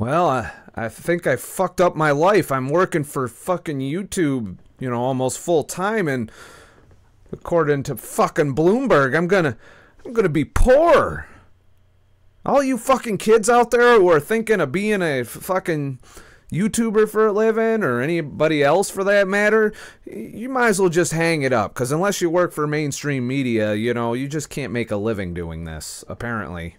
Well, I think I fucked up my life. I'm working for fucking YouTube, you know, almost full time, and according to fucking Bloomberg, I'm gonna be poor. All you fucking kids out there who are thinking of being a fucking YouTuber for a living, or anybody else for that matter, you might as well just hang it up, because unless you work for mainstream media, you know, you just can't make a living doing this, apparently.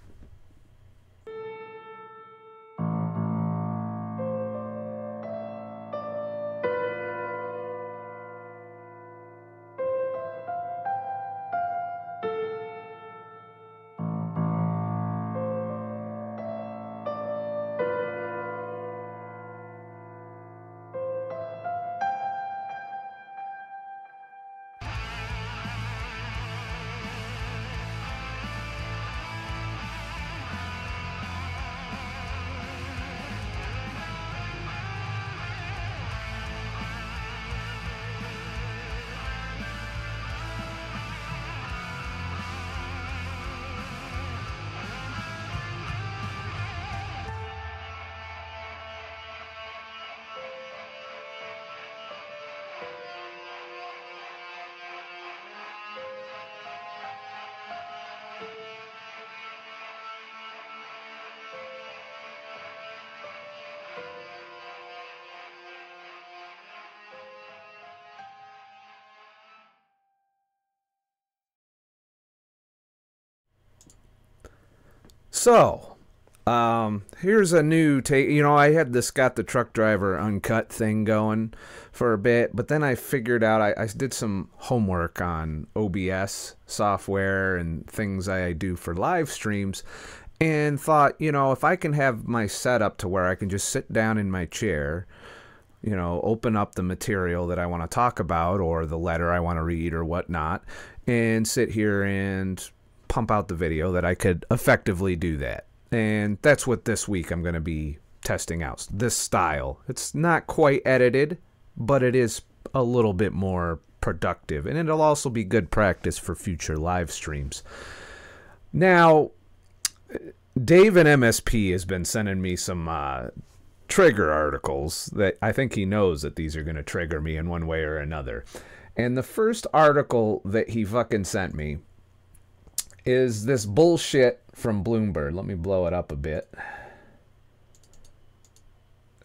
So, here's a new take. You know, I had the Scott the Truck Driver uncut thing going for a bit, but then I figured out I did some homework on OBS software and things I do for live streams, and thought, you know, if I can have my setup to where I can just sit down in my chair, you know, open up the material that I want to talk about or the letter I want to read or whatnot, and sit here and pump out the video, that I could effectively do that. And that's what this week I'm going to be testing out, this style. It's not quite edited, but it is a little bit more productive, and it'll also be good practice for future live streams. Now, Dave in MSP has been sending me some trigger articles that I think he knows that these are going to trigger me in one way or another. And the first article that he fucking sent me is this bullshit from Bloomberg. Let me blow it up a bit.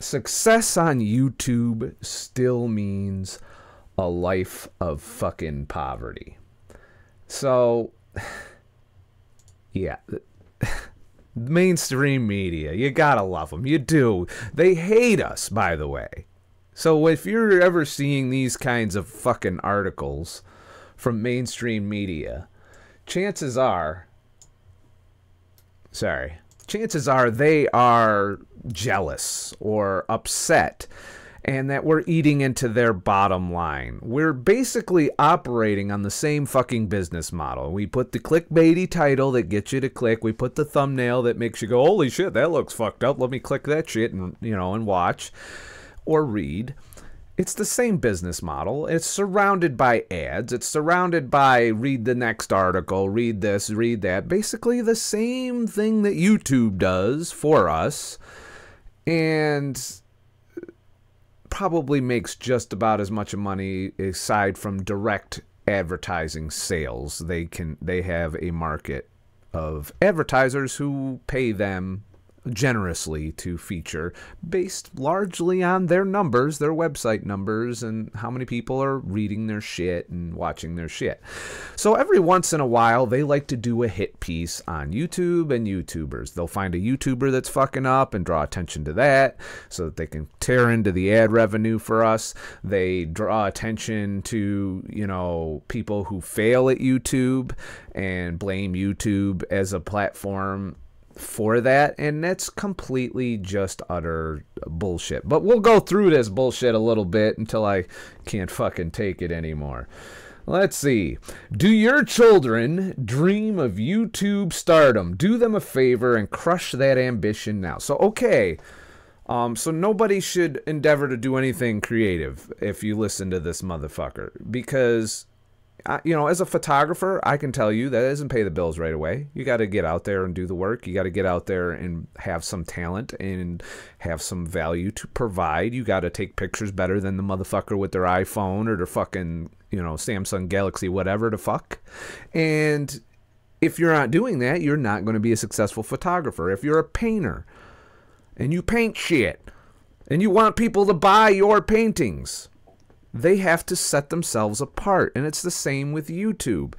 Success on YouTube still means a life of fucking poverty. So, yeah. Mainstream media, you gotta love them. You do. They hate us, by the way. So if you're ever seeing these kinds of fucking articles from mainstream media, chances are they are jealous or upset, and that we're eating into their bottom line. We're basically operating on the same fucking business model. We put the clickbaity title that gets you to click. We put the thumbnail that makes you go, holy shit, that looks fucked up. Let me click that shit and, you know, and watch or read. It's the same business model. It's surrounded by ads. It's surrounded by read the next article, read this, read that. Basically the same thing that YouTube does for us, and probably makes just about as much money aside from direct advertising sales. They have a market of advertisers who pay them generously to feature, based largely on their numbers, their website numbers, and how many people are reading their shit and watching their shit. So every once in a while, they like to do a hit piece on YouTube and YouTubers. They'll find a YouTuber that's fucking up and draw attention to that so that they can tear into the ad revenue for us. They draw attention to, you know, people who fail at YouTube and blame YouTube as a platform for that, and that's completely just utter bullshit. But we'll go through this bullshit a little bit until I can't fucking take it anymore. Let's see. Do your children dream of YouTube stardom? Do them a favor and crush that ambition now. So, okay. So nobody should endeavor to do anything creative if you listen to this motherfucker, because you know, as a photographer, I can tell you that doesn't pay the bills right away. You got to get out there and do the work. You got to get out there and have some talent and have some value to provide. You got to take pictures better than the motherfucker with their iPhone or their fucking, you know, Samsung Galaxy, whatever the fuck. And if you're not doing that, you're not going to be a successful photographer. If you're a painter and you paint shit and you want people to buy your paintings, they have to set themselves apart. And it's the same with YouTube.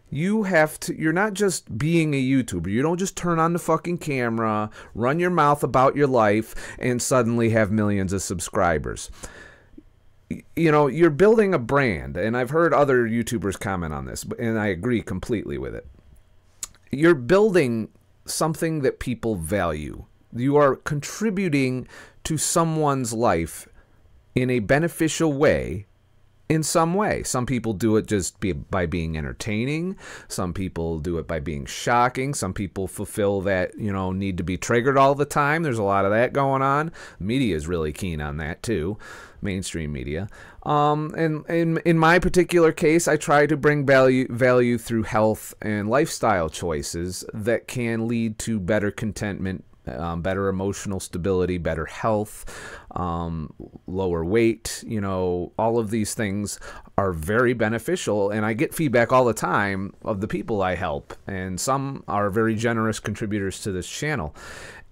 You have to, you're not just being a YouTuber. You don't just turn on the fucking camera, run your mouth about your life, and suddenly have millions of subscribers. You know, you're building a brand, and I've heard other YouTubers comment on this, and I agree completely with it. You're building something that people value. You are contributing to someone's life in a beneficial way, in some way. Some people do it just by being entertaining. Some people do it by being shocking. Some people fulfill that, you know, need to be triggered all the time. There's a lot of that going on. Media is really keen on that too, mainstream media. And in my particular case, I try to bring value through health and lifestyle choices that can lead to better contentment, better emotional stability, better health, lower weight. You know, all of these things are very beneficial, and I get feedback all the time of the people I help, and some are very generous contributors to this channel.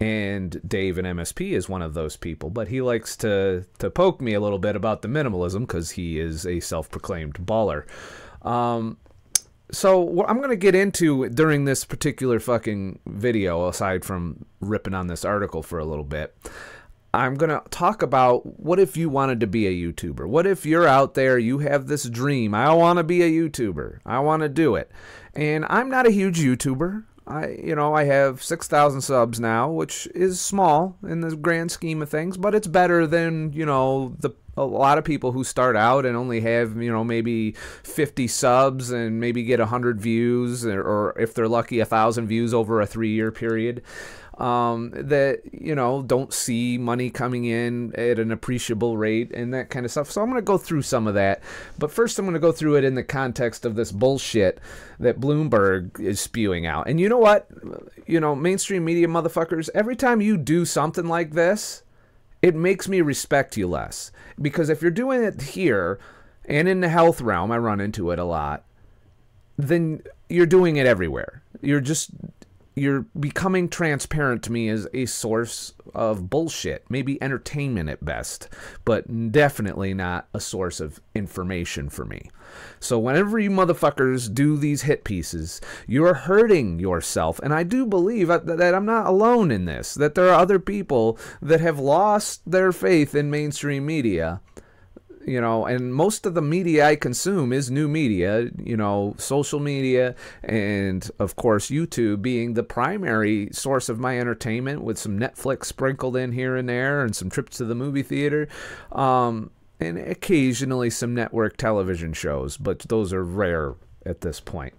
And Dave in MSP is one of those people, but he likes to poke me a little bit about the minimalism because he is a self-proclaimed baller. So what I'm going to get into during this particular fucking video, aside from ripping on this article for a little bit, I'm going to talk about what if you wanted to be a YouTuber? What if you're out there, you have this dream, I want to be a YouTuber, I want to do it. And I'm not a huge YouTuber. I have 6,000 subs now, which is small in the grand scheme of things, but it's better than, you know, a lot of people who start out and only have, you know, maybe 50 subs and maybe get 100 views, or if they're lucky, 1,000 views over a 3-year period. That, you know, don't see money coming in at an appreciable rate and that kind of stuff. So I'm going to go through some of that. But first I'm going to go through it in the context of this bullshit that Bloomberg is spewing out. And you know what? You know, mainstream media motherfuckers, every time you do something like this, it makes me respect you less. Because if you're doing it here and in the health realm, I run into it a lot, then you're doing it everywhere. You're becoming transparent to me as a source of bullshit, maybe entertainment at best, but definitely not a source of information for me. So whenever you motherfuckers do these hit pieces, you're hurting yourself. And I do believe that I'm not alone in this, that there are other people that have lost their faith in mainstream media. You know, and most of the media I consume is new media, you know, social media, and of course YouTube being the primary source of my entertainment, with some Netflix sprinkled in here and there and some trips to the movie theater, and occasionally some network television shows, but those are rare at this point.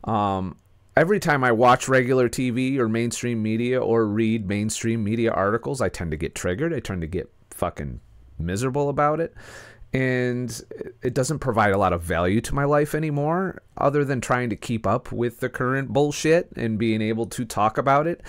Every time I watch regular TV or mainstream media or read mainstream media articles, I tend to get triggered. I tend to get fucking miserable about it. And it doesn't provide a lot of value to my life anymore, other than trying to keep up with the current bullshit and being able to talk about it.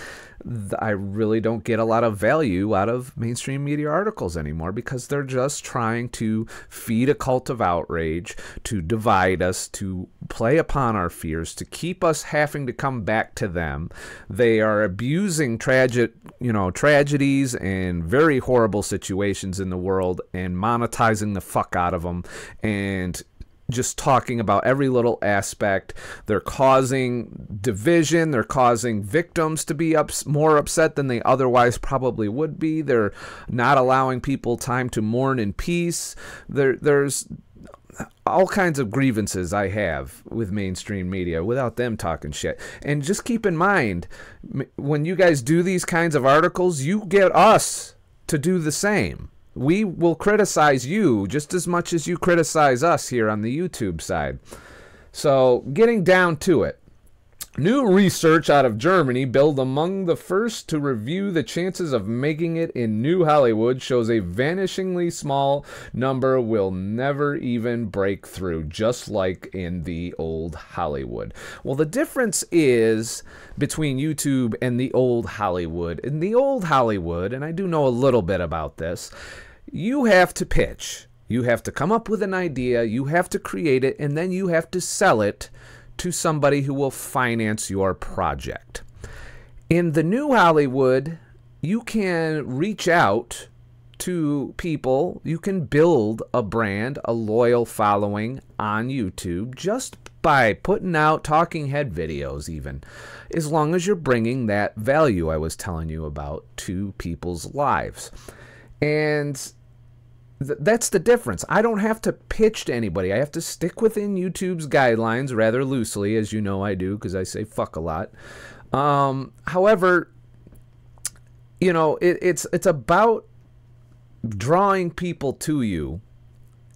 I really don't get a lot of value out of mainstream media articles anymore, because they're just trying to feed a cult of outrage, to divide us, to play upon our fears, to keep us having to come back to them. They are abusing tragedies and very horrible situations in the world and monetizing the fuck out of them, and just talking about every little aspect. They're causing division. They're causing victims to be more upset than they otherwise probably would be. They're not allowing people time to mourn in peace. There's all kinds of grievances I have with mainstream media without them talking shit. And just keep in mind, when you guys do these kinds of articles, you get us to do the same. We will criticize you just as much as you criticize us here on the YouTube side. So getting down to it, New research out of Germany, billed among the first to review the chances of making it in New Hollywood, shows a vanishingly small number will never even break through, just like in the old Hollywood. Well, the difference is between YouTube and the old Hollywood. In the old Hollywood, and I do know a little bit about this, you have to pitch. You have to come up with an idea, you have to create it, and then you have to sell it to somebody who will finance your project. In the new Hollywood, you can reach out to people. You can build a brand, a loyal following on YouTube just by putting out talking head videos even, as long as you're bringing that value I was telling you about to people's lives. And that's the difference. I don't have to pitch to anybody. I have to stick within YouTube's guidelines rather loosely, as you know I do, because I say fuck a lot. However, you know, it's about drawing people to you,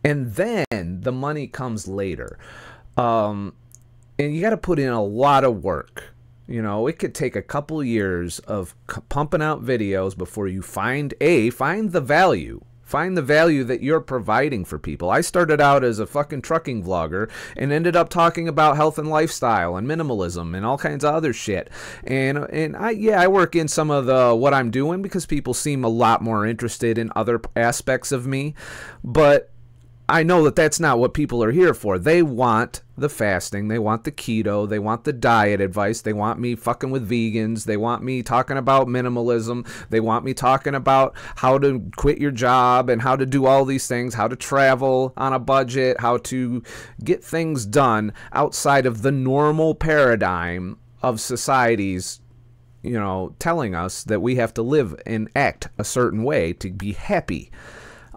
and then the money comes later. And you got to put in a lot of work. You know, it could take a couple years of pumping out videos before you find the value. Find the value that you're providing for people. I started out as a fucking trucking vlogger and ended up talking about health and lifestyle and minimalism and all kinds of other shit. And I work in some of the what I'm doing because people seem a lot more interested in other aspects of me. But I know that that's not what people are here for. They want the fasting. They want the keto. They want the diet advice. They want me fucking with vegans. They want me talking about minimalism. They want me talking about how to quit your job and how to do all these things, how to travel on a budget, how to get things done outside of the normal paradigm of societies, you know, telling us that we have to live and act a certain way to be happy.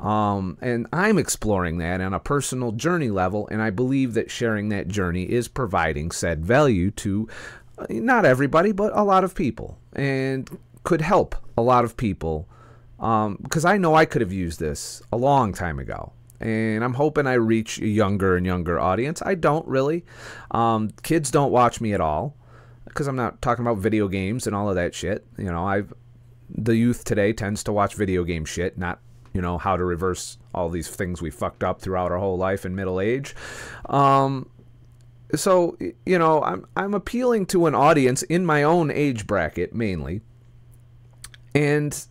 And I'm exploring that on a personal journey level, and I believe that sharing that journey is providing said value to not everybody, but a lot of people, and could help a lot of people, because I know I could have used this a long time ago, and I'm hoping I reach a younger and younger audience. I don't really. Kids don't watch me at all, because I'm not talking about video games and all of that shit. You know, the youth today tends to watch video game shit, not, you know, how to reverse all these things we fucked up throughout our whole life in middle age. So, you know, I'm appealing to an audience in my own age bracket mainly, and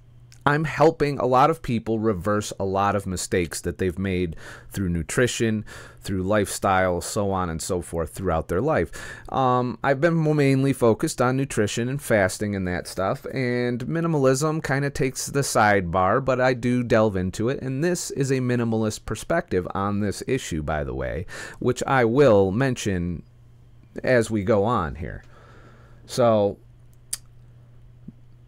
I'm helping a lot of people reverse a lot of mistakes that they've made through nutrition, through lifestyle, so on and so forth throughout their life. I've been mainly focused on nutrition and fasting and that stuff, and minimalism kind of takes the sidebar, but I do delve into it, and this is a minimalist perspective on this issue, by the way, which I will mention as we go on here. So,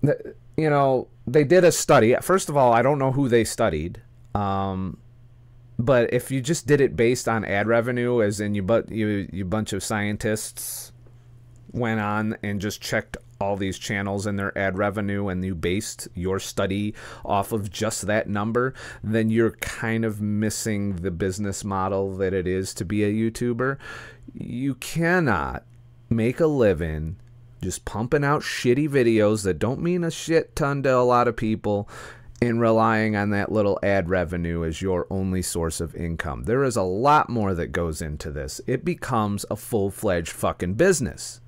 you know, they did a study. First of all, I don't know who they studied, but if you just did it based on ad revenue, as in you bunch of scientists went on and just checked all these channels and their ad revenue, and you based your study off of just that number, then you're kind of missing the business model that it is to be a YouTuber. You cannot make a living just pumping out shitty videos that don't mean a shit ton to a lot of people and relying on that little ad revenue as your only source of income. There is a lot more that goes into this. It becomes a full-fledged fucking business.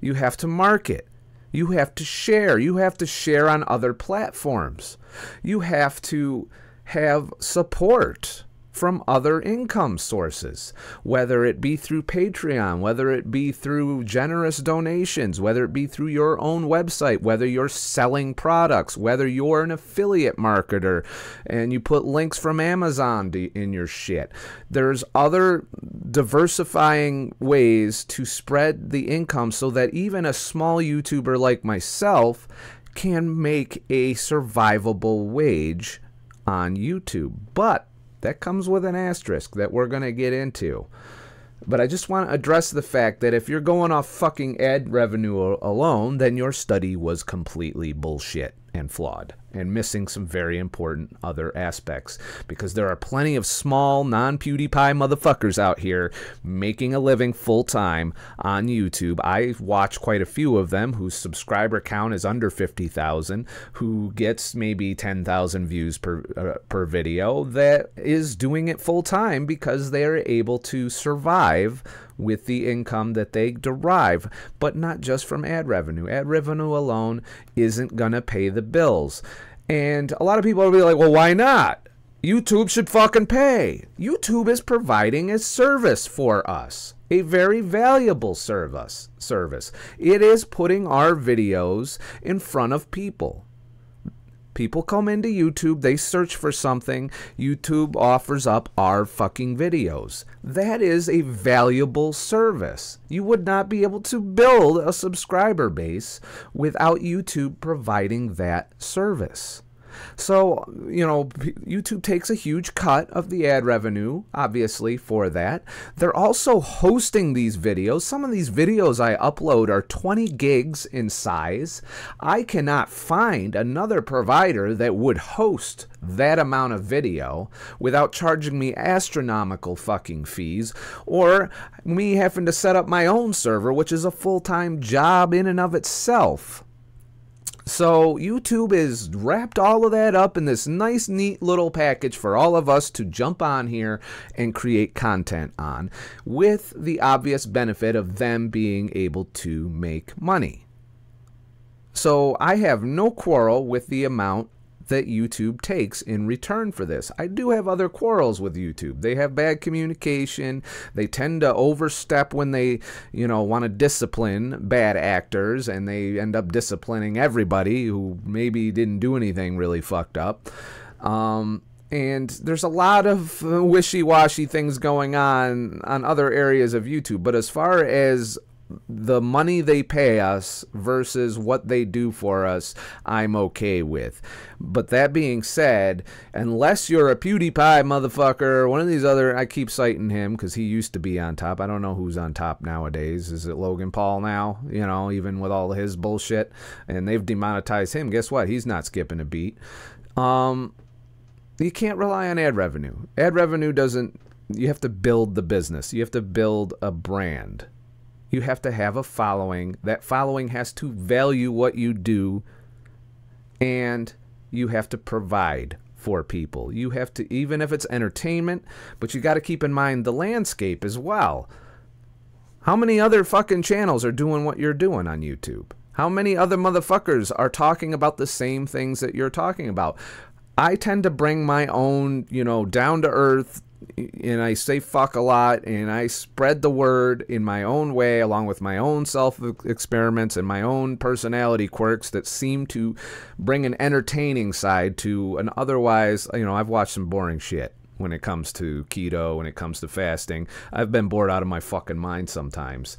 You have to market. You have to share. You have to share on other platforms. You have to have support from other income sources, whether it be through Patreon, whether it be through generous donations, whether it be through your own website, whether you're selling products, whether you're an affiliate marketer and you put links from Amazon in your shit. There's other diversifying ways to spread the income so that even a small YouTuber like myself can make a survivable wage on YouTube. But that comes with an asterisk that we're going to get into. But I just want to address the fact that if you're going off fucking ad revenue alone, then your study was completely bullshit. and flawed and missing some very important other aspects, because there are plenty of small non-PewDiePie motherfuckers out here making a living full-time on YouTube. I watch quite a few of them whose subscriber count is under 50,000, who gets maybe 10,000 views per video, that is doing it full-time because they're able to survive with the income that they derive, but not just from ad revenue. Ad revenue alone isn't going to pay the bills. And a lot of people will be like, well, why not? YouTube should fucking pay. YouTube is providing a service for us, a very valuable service. It is putting our videos in front of people. People come into YouTube, they search for something, YouTube offers up our fucking videos. That is a valuable service. You would not be able to build a subscriber base without YouTube providing that service. So, you know, YouTube takes a huge cut of the ad revenue, obviously, for that. They're also hosting these videos. Some of these videos I upload are 20 gigs in size. I cannot find another provider that would host that amount of video without charging me astronomical fucking fees, or me having to set up my own server, which is a full-time job in and of itself. So YouTube has wrapped all of that up in this nice, neat little package for all of us to jump on here and create content on, with the obvious benefit of them being able to make money. So I have no quarrel with the amount that YouTube takes in return for this. I do have other quarrels with YouTube. They have bad communication. They tend to overstep when they, you know, want to discipline bad actors, and they end up disciplining everybody who maybe didn't do anything really fucked up. And there's a lot of wishy-washy things going on other areas of YouTube. But as far as the money they pay us versus what they do for us, I'm okay with. But that being said, unless you're a PewDiePie motherfucker, one of these other, I keep citing him because he used to be on top. I don't know who's on top nowadays. Is it Logan Paul now? You know, even with all his bullshit, and they've demonetized him. Guess what? He's not skipping a beat. You can't rely on ad revenue. Ad revenue doesn't, you have to build the business. You have to build a brand. You have to have a following. That following has to value what you do, and you have to provide for people. You have to, even if it's entertainment, but you got to keep in mind the landscape as well. How many other fucking channels are doing what you're doing on YouTube? How many other motherfuckers are talking about the same things that you're talking about? I tend to bring my own, you know, down to earth, and I say fuck a lot, and I spread the word in my own way, along with my own self-experiments and my own personality quirks that seem to bring an entertaining side to an otherwise, you know, I've watched some boring shit when it comes to keto, when it comes to fasting. I've been bored out of my fucking mind sometimes.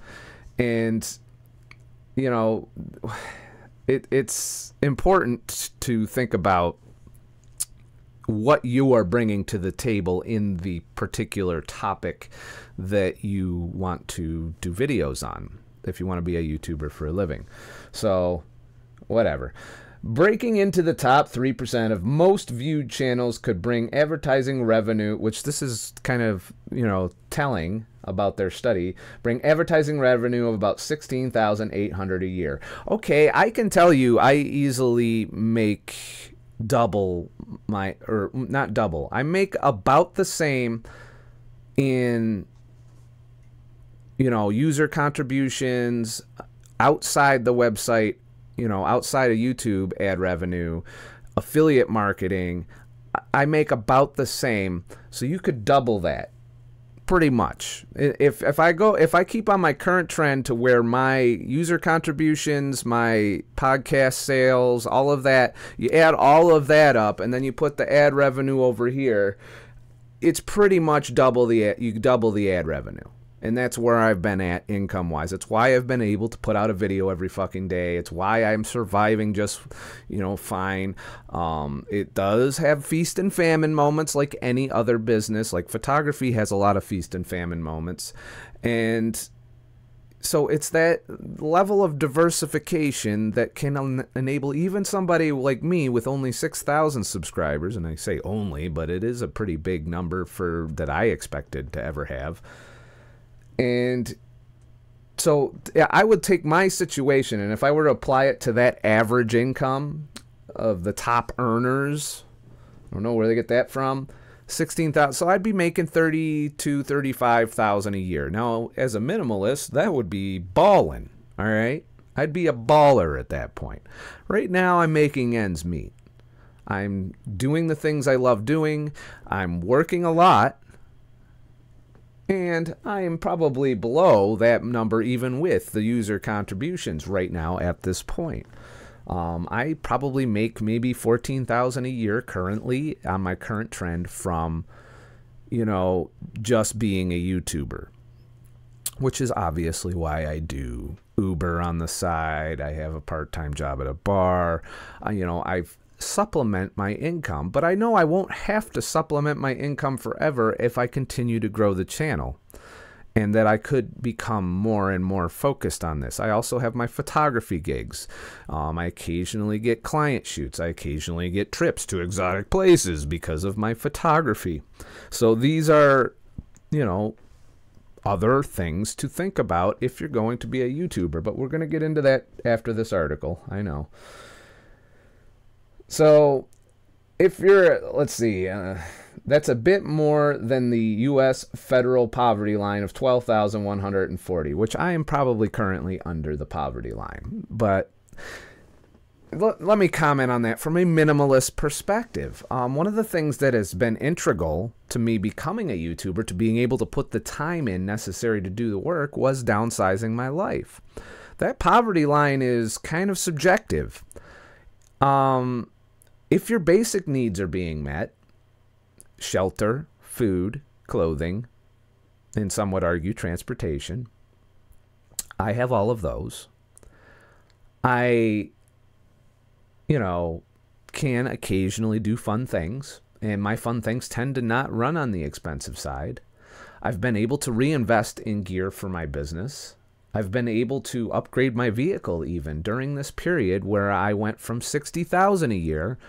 And, you know, it's important to think about what you are bringing to the table in the particular topic that you want to do videos on, if you want to be a YouTuber for a living. So, whatever. Breaking into the top 3% of most viewed channels could bring advertising revenue, which this is kind of, you know, telling about their study, bring advertising revenue of about $16,800 a year. Okay, I can tell you I easily make double my, or not double, I make about the same in, you know, user contributions outside the website, you know, outside of YouTube ad revenue, affiliate marketing. I make about the same, so you could double that pretty much. If I keep on my current trend to where my user contributions, my podcast sales, all of that, you add all of that up, and then you put the ad revenue over here, it's pretty much you double the ad revenue. And that's where I've been at income-wise. It's why I've been able to put out a video every fucking day. It's why I'm surviving just, you know, fine. It does have feast and famine moments like any other business. Like photography has a lot of feast and famine moments. And So it's that level of diversification that can enable even somebody like me with only 6,000 subscribers, and I say only, but it is a pretty big number for that I expected to ever have. And so yeah, I would take my situation, and if I were to apply it to that average income of the top earners, I don't know where they get that from, 16,000. So I'd be making 32, 35,000 a year. Now, as a minimalist, that would be balling. All right, I'd be a baller at that point. Right now, I'm making ends meet. I'm doing the things I love doing. I'm working a lot, and I am probably below that number even with the user contributions right now at this point. I probably make maybe 14,000 a year currently on my current trend from, you know, just being a YouTuber, which is obviously why I do Uber on the side. I have a part-time job at a bar. You know, I supplement my income, but I know I won't have to supplement my income forever if I continue to grow the channel, and that I could become more and more focused on this. I also have my photography gigs. I occasionally get client shoots. I occasionally get trips to exotic places because of my photography. So these are, you know, other things to think about if you're going to be a YouTuber. But we're going to get into that after this article, I know. So if you're, let's see, that's a bit more than the U.S. federal poverty line of 12,140, which I am probably currently under the poverty line. But let me comment on that from a minimalist perspective. One of the things that has been integral to me becoming a YouTuber, to being able to put the time in necessary to do the work, was downsizing my life. That poverty line is kind of subjective. If your basic needs are being met, shelter, food, clothing, and some would argue transportation, I have all of those. I, you know, can occasionally do fun things, and my fun things tend to not run on the expensive side. I've been able to reinvest in gear for my business. I've been able to upgrade my vehicle even during this period where I went from 60,000 a year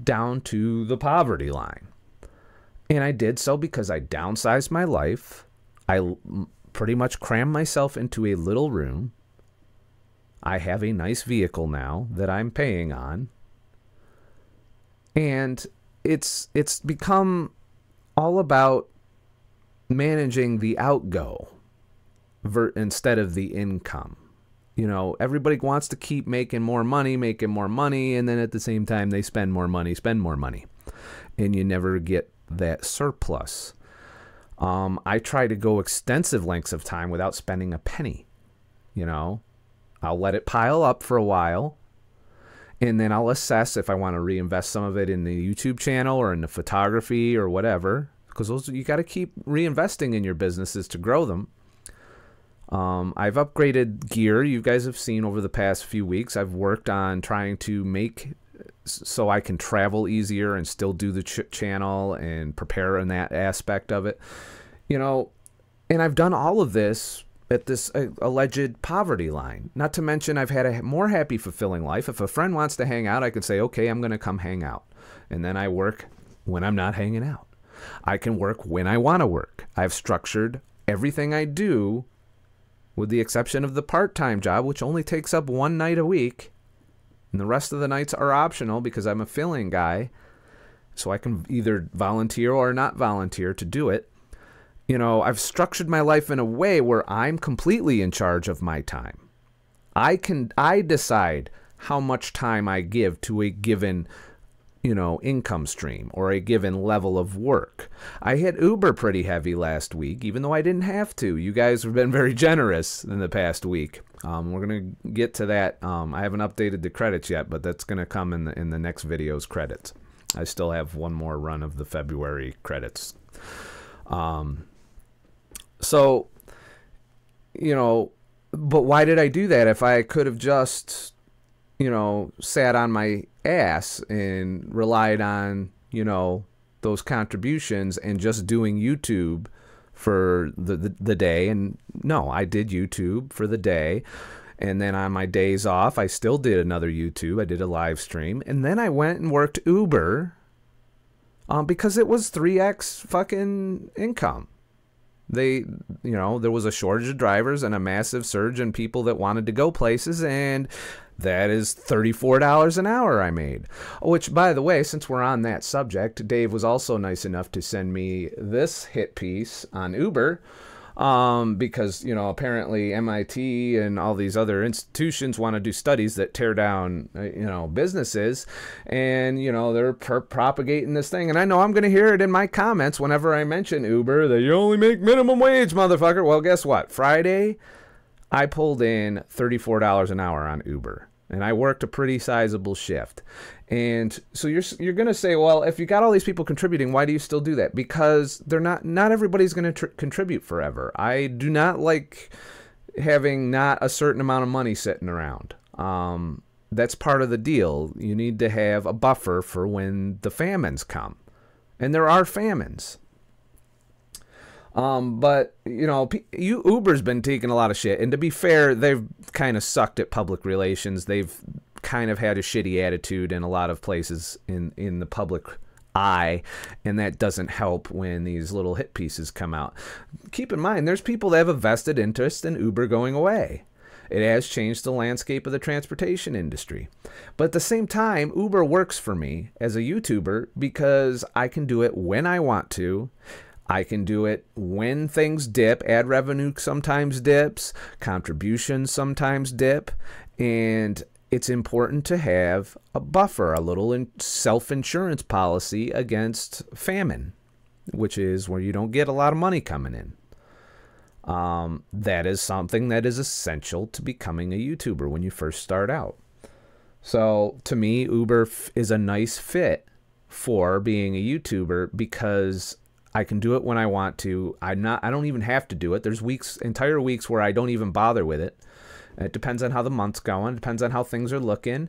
down to the poverty line. And I did so because I downsized my life. I pretty much crammed myself into a little room. I have a nice vehicle now that I'm paying on. And it's become all about managing the outgo instead of the income. You know, everybody wants to keep making more money, and then at the same time they spend more money, and you never get that surplus. I try to go extensive lengths of time without spending a penny. You know, I'll let it pile up for a while, and then I'll assess if I want to reinvest some of it in the YouTube channel or in the photography or whatever, because those, you got to keep reinvesting in your businesses to grow them. I've upgraded gear. You guys have seen over the past few weeks, I've worked on trying to make so I can travel easier and still do the channel and prepare in that aspect of it. You know, and I've done all of this at this alleged poverty line. Not to mention I've had a more happy, fulfilling life. If a friend wants to hang out, I can say, okay, I'm going to come hang out. And then I work when I'm not hanging out. I can work when I want to work. I've structured everything I do, with the exception of the part-time job, which only takes up one night a week. And the rest of the nights are optional because I'm a fill-in guy. So I can either volunteer or not volunteer to do it. You know, I've structured my life in a way where I'm completely in charge of my time. I decide how much time I give to a given, you know, income stream or a given level of work. I hit Uber pretty heavy last week, even though I didn't have to. You guys have been very generous in the past week. We're going to get to that. I haven't updated the credits yet, but that's going to come in the next video's credits. I still have one more run of the February credits. So, you know, but why did I do that if I could have just, you know, sat on my ass and relied on, you know, those contributions and just doing YouTube for the day. And no, I did YouTube for the day. And then on my days off, I still did another YouTube. I did a live stream. And then I went and worked Uber because it was 3x fucking income. There was a shortage of drivers and a massive surge in people that wanted to go places, and that is $34 an hour I made. Which, by the way, since we're on that subject, Dave was also nice enough to send me this hit piece on Uber, because, apparently MIT and all these other institutions want to do studies that tear down, businesses, and, they're propagating this thing. And I know I'm going to hear it in my comments whenever I mention Uber, that you only make minimum wage, motherfucker. Well, guess what? Friday, I pulled in $34 an hour on Uber, and I worked a pretty sizable shift. And so you're going to say, well, if you got all these people contributing, why do you still do that? Because they're not everybody's going to contribute forever. I do not like having not a certain amount of money sitting around. That's part of the deal. You need to have a buffer for when the famines come. And there are famines. But, Uber's been taking a lot of shit. And to be fair, they've kind of sucked at public relations. They've kind of had a shitty attitude in a lot of places in the public eye, and that doesn't help when these little hit pieces come out. Keep in mind, there's people that have a vested interest in Uber going away. It has changed the landscape of the transportation industry. But at the same time, Uber works for me as a YouTuber because I can do it when I want to. I can do it when things dip. Ad revenue sometimes dips. Contributions sometimes dip. And it's important to have a buffer, a little self-insurance policy against famine, which is where you don't get a lot of money coming in. That is something that is essential to becoming a YouTuber when you first start out. So to me, Uber is a nice fit for being a YouTuber because I can do it when I want to. I don't even have to do it. There's entire weeks where I don't even bother with it. It depends on how the month's going. It depends on how things are looking.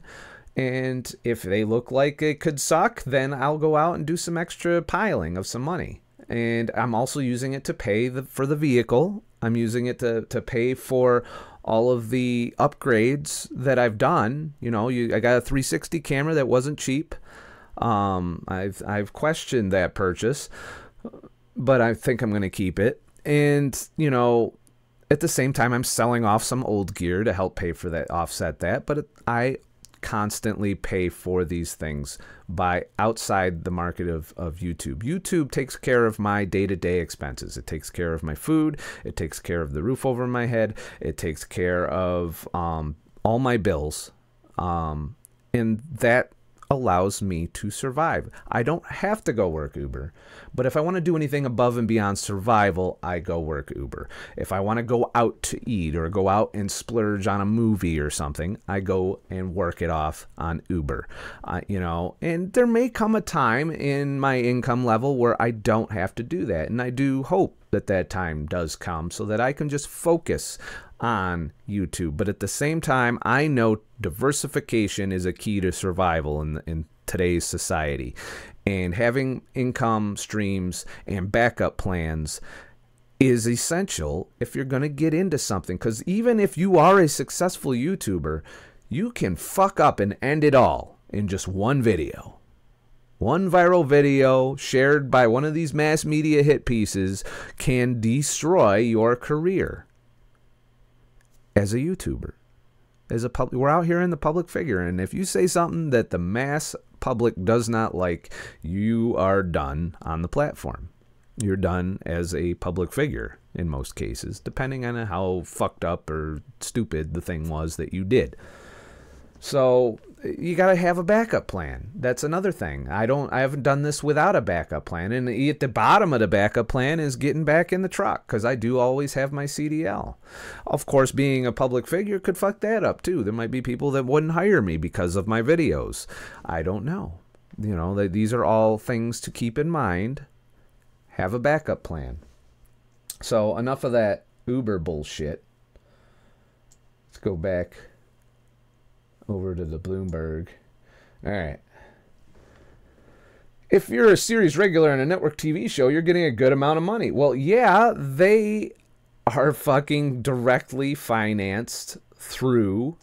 And if they look like it could suck, then I'll go out and do some extra piling of some money. And I'm also using it to pay for the vehicle. I'm using it to pay for all of the upgrades that I've done. I got a 360 camera that wasn't cheap. I've questioned that purchase, but I think I'm going to keep it. And, at the same time, I'm selling off some old gear to help pay for that, offset that. But I constantly pay for these things by outside the market of YouTube. YouTube takes care of my day-to-day expenses. It takes care of my food. It takes care of the roof over my head. It takes care of all my bills. And that allows me to survive. I don't have to go work Uber, but if I want to do anything above and beyond survival, I go work Uber. If I want to go out to eat or go out and splurge on a movie or something, I go and work it off on Uber. And there may come a time in my income level where I don't have to do that, and I do hope that time does come so that I can just focus on YouTube. But at the same time, I know diversification is a key to survival in today's society. And having income streams and backup plans is essential if you're going to get into something. Because even if you are a successful YouTuber, you can fuck up and end it all in just one video. One viral video shared by one of these mass media hit pieces can destroy your career as a YouTuber. We're out here in the public figure, and if you say something that the mass public does not like, you are done on the platform. You're done as a public figure in most cases, depending on how fucked up or stupid the thing was that you did. So you got to have a backup plan. That's another thing. I haven't done this without a backup plan. And at the bottom of the backup plan is getting back in the truck, because I do always have my CDL. Of course, being a public figure could fuck that up too. There might be people that wouldn't hire me because of my videos. I don't know. These are all things to keep in mind. Have a backup plan. So enough of that Uber bullshit. Let's go back over to the Bloomberg. All right. if you're a series regular on a network TV show, you're getting a good amount of money. Well, yeah, they are fucking directly financed through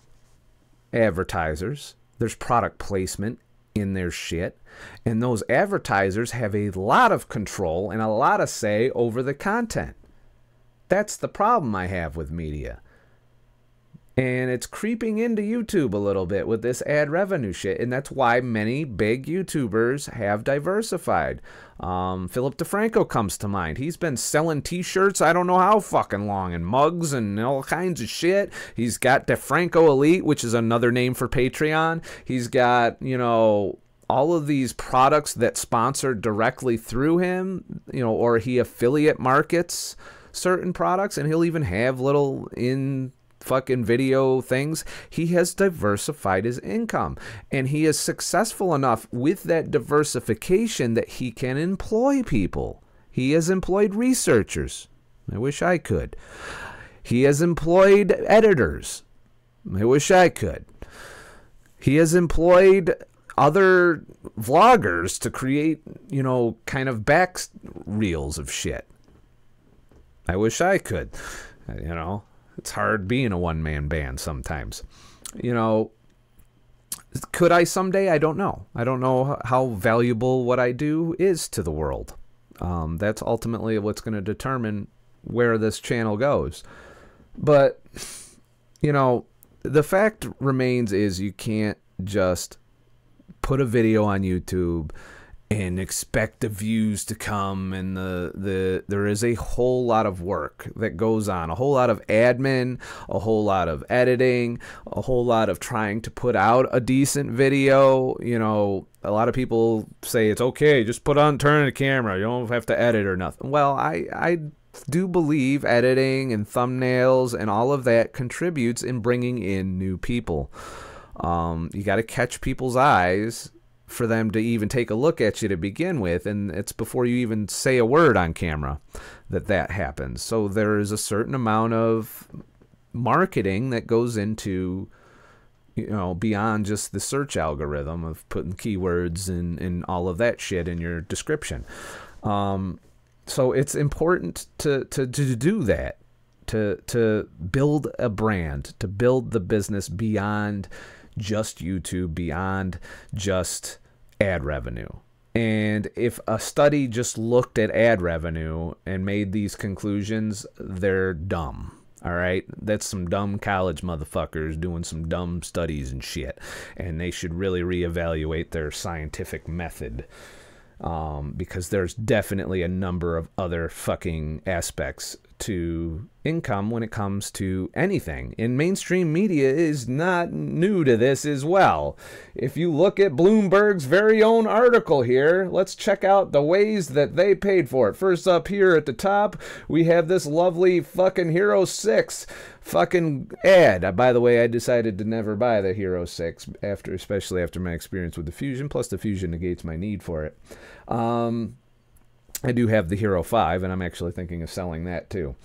advertisers. There's product placement in their shit. And those advertisers have a lot of control and a lot of say over the content. That's the problem I have with media. And it's creeping into YouTube a little bit with this ad revenue shit. And that's why many big YouTubers have diversified. Philip DeFranco comes to mind. He's been selling t-shirts I don't know how fucking long, and mugs and all kinds of shit. He's got DeFranco Elite, which is another name for Patreon. He's got, you know, all of these products that sponsor directly through him, you know, or he affiliate markets certain products, and he'll even have little in fucking video things. He has diversified his income, and he is successful enough with that diversification that he can employ people. He has employed researchers. I wish I could. He has employed editors. I wish I could. He has employed other vloggers to create, you know, kind of back reels of shit. I wish I could. You know, it's hard being a one-man band sometimes. You know, could I someday? I don't know. I don't know how valuable what I do is to the world. That's ultimately what's going to determine where this channel goes. But, you know, the fact remains is you can't just put a video on YouTube and expect the views to come, and there is a whole lot of work that goes on, a whole lot of admin, a whole lot of editing, a whole lot of trying to put out a decent video. You know, a lot of people say it's okay, just turn the camera, you don't have to edit or nothing. Well, I do believe editing and thumbnails and all of that contributes in bringing in new people. You got to catch people's eyes for them to even take a look at you to begin with, and it's before you even say a word on camera that happens. So there is a certain amount of marketing that goes into, you know, beyond just the search algorithm of putting keywords and all of that shit in your description. So it's important to do that, to build a brand, to build the business beyond just YouTube, beyond just ad revenue. And if a study just looked at ad revenue and made these conclusions, they're dumb. All right, that's some dumb college motherfuckers doing some dumb studies and shit, and they should really reevaluate their scientific method, because there's definitely a number of other fucking aspects to income when it comes to anything. And mainstream media is not new to this as well. If you look at Bloomberg's very own article here, let's check out the ways that they paid for it. First up here at the top, we have this lovely fucking Hero 6 fucking ad. By the way, I decided to never buy the Hero 6 especially after my experience with the Fusion, plus the Fusion negates my need for it. I do have the Hero 5, and I'm actually thinking of selling that too.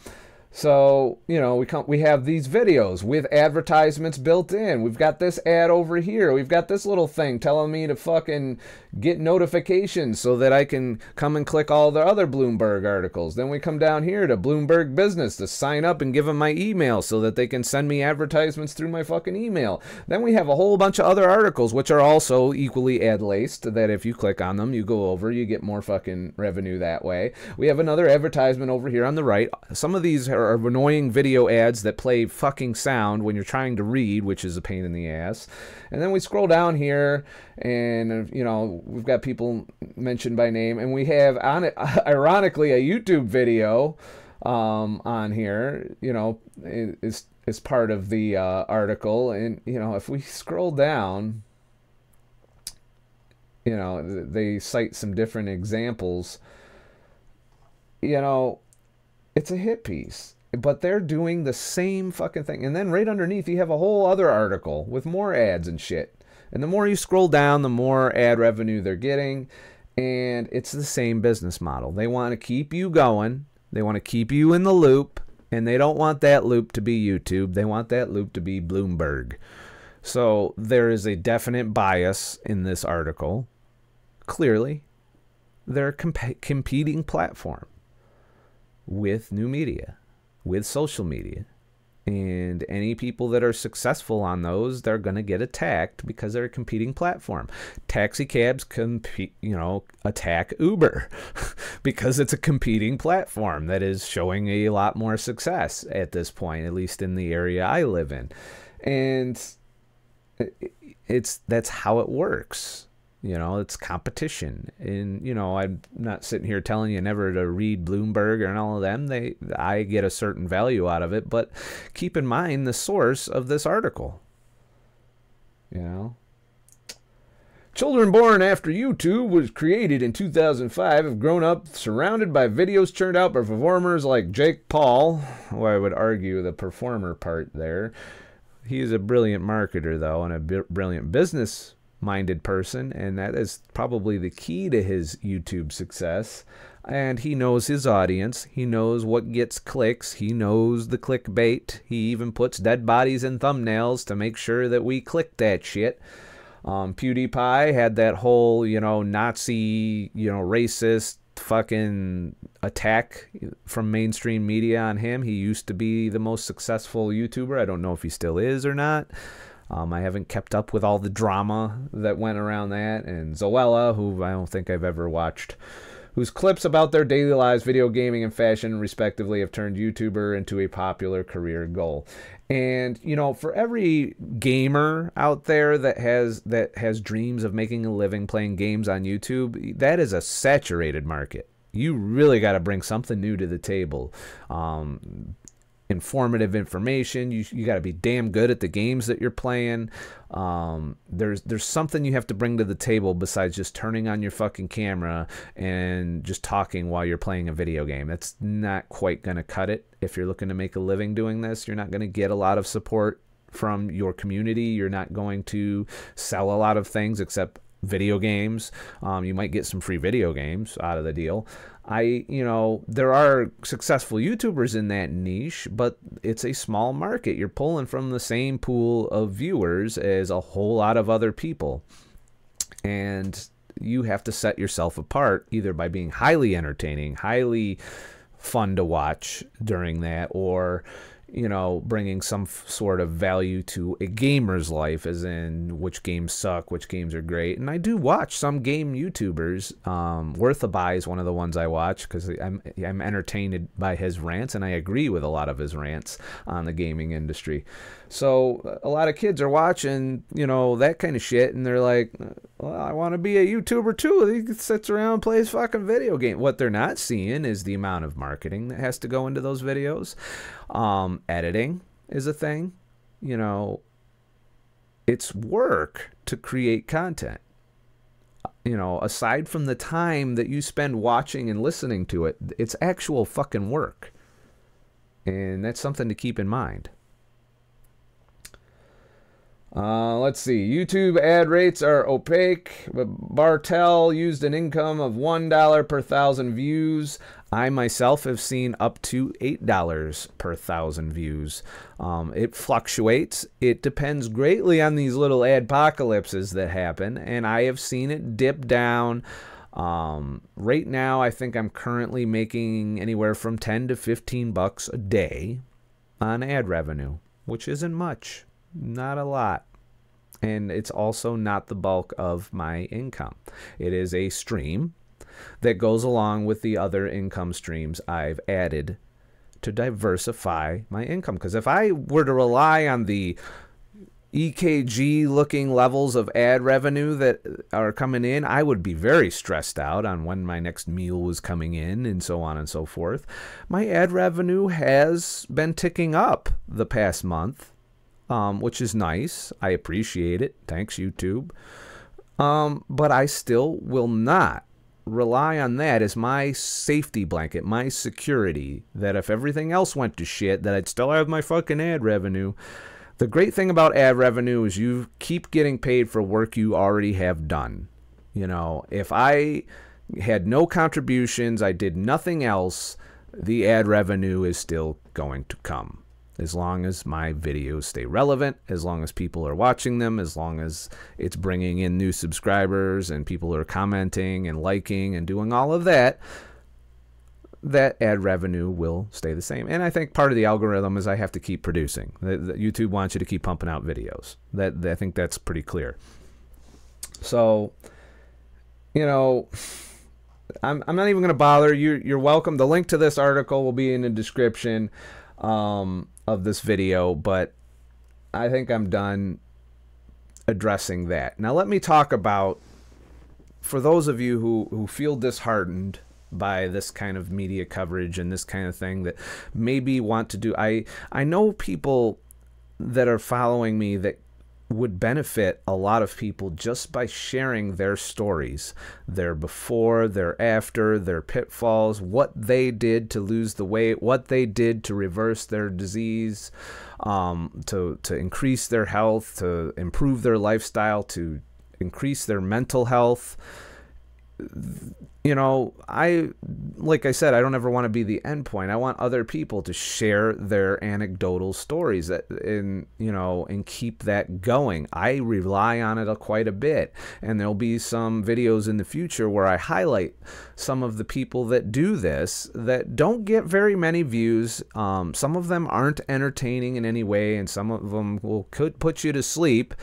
So, you know, we have these videos with advertisements built in. We've got this ad over here. We've got this little thing telling me to fucking get notifications so that I can come and click all the other Bloomberg articles. Then we come down here to Bloomberg Business to sign up and give them my email so that they can send me advertisements through my fucking email. Then we have a whole bunch of other articles which are also equally ad-laced, that if you click on them, you go over, you get more fucking revenue that way. We have another advertisement over here on the right. Some of these are annoying video ads that play fucking sound when you're trying to read, which is a pain in the ass. And then we scroll down here, and you know, we've got people mentioned by name, and we have on it, ironically, a YouTube video on here, you know, is part of the article. And you know, if we scroll down, you know, they cite some different examples. You know, it's a hit piece, but they're doing the same fucking thing. And then right underneath, you have a whole other article with more ads and shit. And the more you scroll down, the more ad revenue they're getting. And it's the same business model. They want to keep you going. They want to keep you in the loop. And they don't want that loop to be YouTube. They want that loop to be Bloomberg. So there is a definite bias in this article. Clearly. they're a competing platform with new media, with social media. And any people that are successful on those, they're going to get attacked because they're a competing platform. Taxi cabs attack Uber because it's a competing platform that is showing a lot more success at this point, at least in the area I live in. And that's how it works. It's competition. And, I'm not sitting here telling you never to read Bloomberg and all of them. I get a certain value out of it, but keep in mind the source of this article. Children born after YouTube was created in 2005 have grown up surrounded by videos churned out by performers like Jake Paul, who I would argue the performer part there. He is a brilliant marketer, though, and a brilliant business-minded person, and that is probably the key to his YouTube success. And he knows his audience. He knows what gets clicks. He knows the clickbait. He even puts dead bodies in thumbnails to make sure that we click that shit. PewDiePie had that whole, Nazi, racist fucking attack from mainstream media on him. He used to be the most successful YouTuber. I don't know if he still is or not. I haven't kept up with all the drama that went around that. And Zoella, who I don't think I've ever watched, whose clips about their daily lives, video gaming, and fashion, respectively, have turned YouTuber into a popular career goal. And, for every gamer out there that has dreams of making a living playing games on YouTube, that is a saturated market. You really got to bring something new to the table. Informative information. You got to be damn good at the games that you're playing. There's something you have to bring to the table besides just turning on your fucking camera and just talking while you're playing a video game. That's not quite going to cut it. If you're looking to make a living doing this, you're not going to get a lot of support from your community. You're not going to sell a lot of things except video games. You might get some free video games out of the deal. There are successful YouTubers in that niche, but it's a small market. You're pulling from the same pool of viewers as a whole lot of other people. And you have to set yourself apart either by being highly entertaining, highly fun to watch during that, or bringing some sort of value to a gamer's life, as in which games suck, which games are great. And I do watch some game YouTubers. Worth a Buy is one of the ones I watch because I'm entertained by his rants, and I agree with a lot of his rants on the gaming industry. So a lot of kids are watching, that kind of shit, and they're like, well, I want to be a YouTuber too. He sits around and plays fucking video game. What they're not seeing is the amount of marketing that has to go into those videos. Editing is a thing. It's work to create content. Aside from the time that you spend watching and listening to it, it's actual fucking work. And that's something to keep in mind. Let's see. YouTube ad rates are opaque. Bartel used an income of $1 per 1,000 views. I myself have seen up to $8 per 1,000 views. It fluctuates. It depends greatly on these little adpocalypses that happen, and I have seen it dip down. Right now, I think I'm currently making anywhere from $10 to $15 a day on ad revenue, which isn't much. Not a lot. And it's also not the bulk of my income. It is a stream that goes along with the other income streams I've added to diversify my income. Because if I were to rely on the EKG looking levels of ad revenue that are coming in, I would be very stressed out on when my next meal was coming in and so on and so forth. My ad revenue has been ticking up the past month. Which is nice. I appreciate it. Thanks, YouTube. But I still will not rely on that as my safety blanket, my security, that if everything else went to shit, that I'd still have my fucking ad revenue. The great thing about ad revenue is you keep getting paid for work you already have done. If I had no contributions, I did nothing else, the ad revenue is still going to come. as long as my videos stay relevant, as long as people are watching them, as long as it's bringing in new subscribers and people are commenting and liking and doing all of that, that ad revenue will stay the same. And I think part of the algorithm is I have to keep producing. YouTube wants you to keep pumping out videos. I think that's pretty clear. So, you know, I'm not even going to bother. You're welcome. The link to this article will be in the description of this video, but I think I'm done addressing that. Now let me talk about, for those of you who feel disheartened by this kind of media coverage and this kind of thing, that maybe want to do, I know people that are following me that would benefit a lot of people just by sharing their stories, their before, their after, their pitfalls, what they did to lose the weight, what they did to reverse their disease, to increase their health, to improve their lifestyle, to increase their mental health. You know, like I said, I don't ever want to be the end point. I want other people to share their anecdotal stories and keep that going. I rely on it quite a bit, and there'll be some videos in the future where I highlight some of the people that do this that don't get very many views. Some of them aren't entertaining in any way, and some of them could put you to sleep,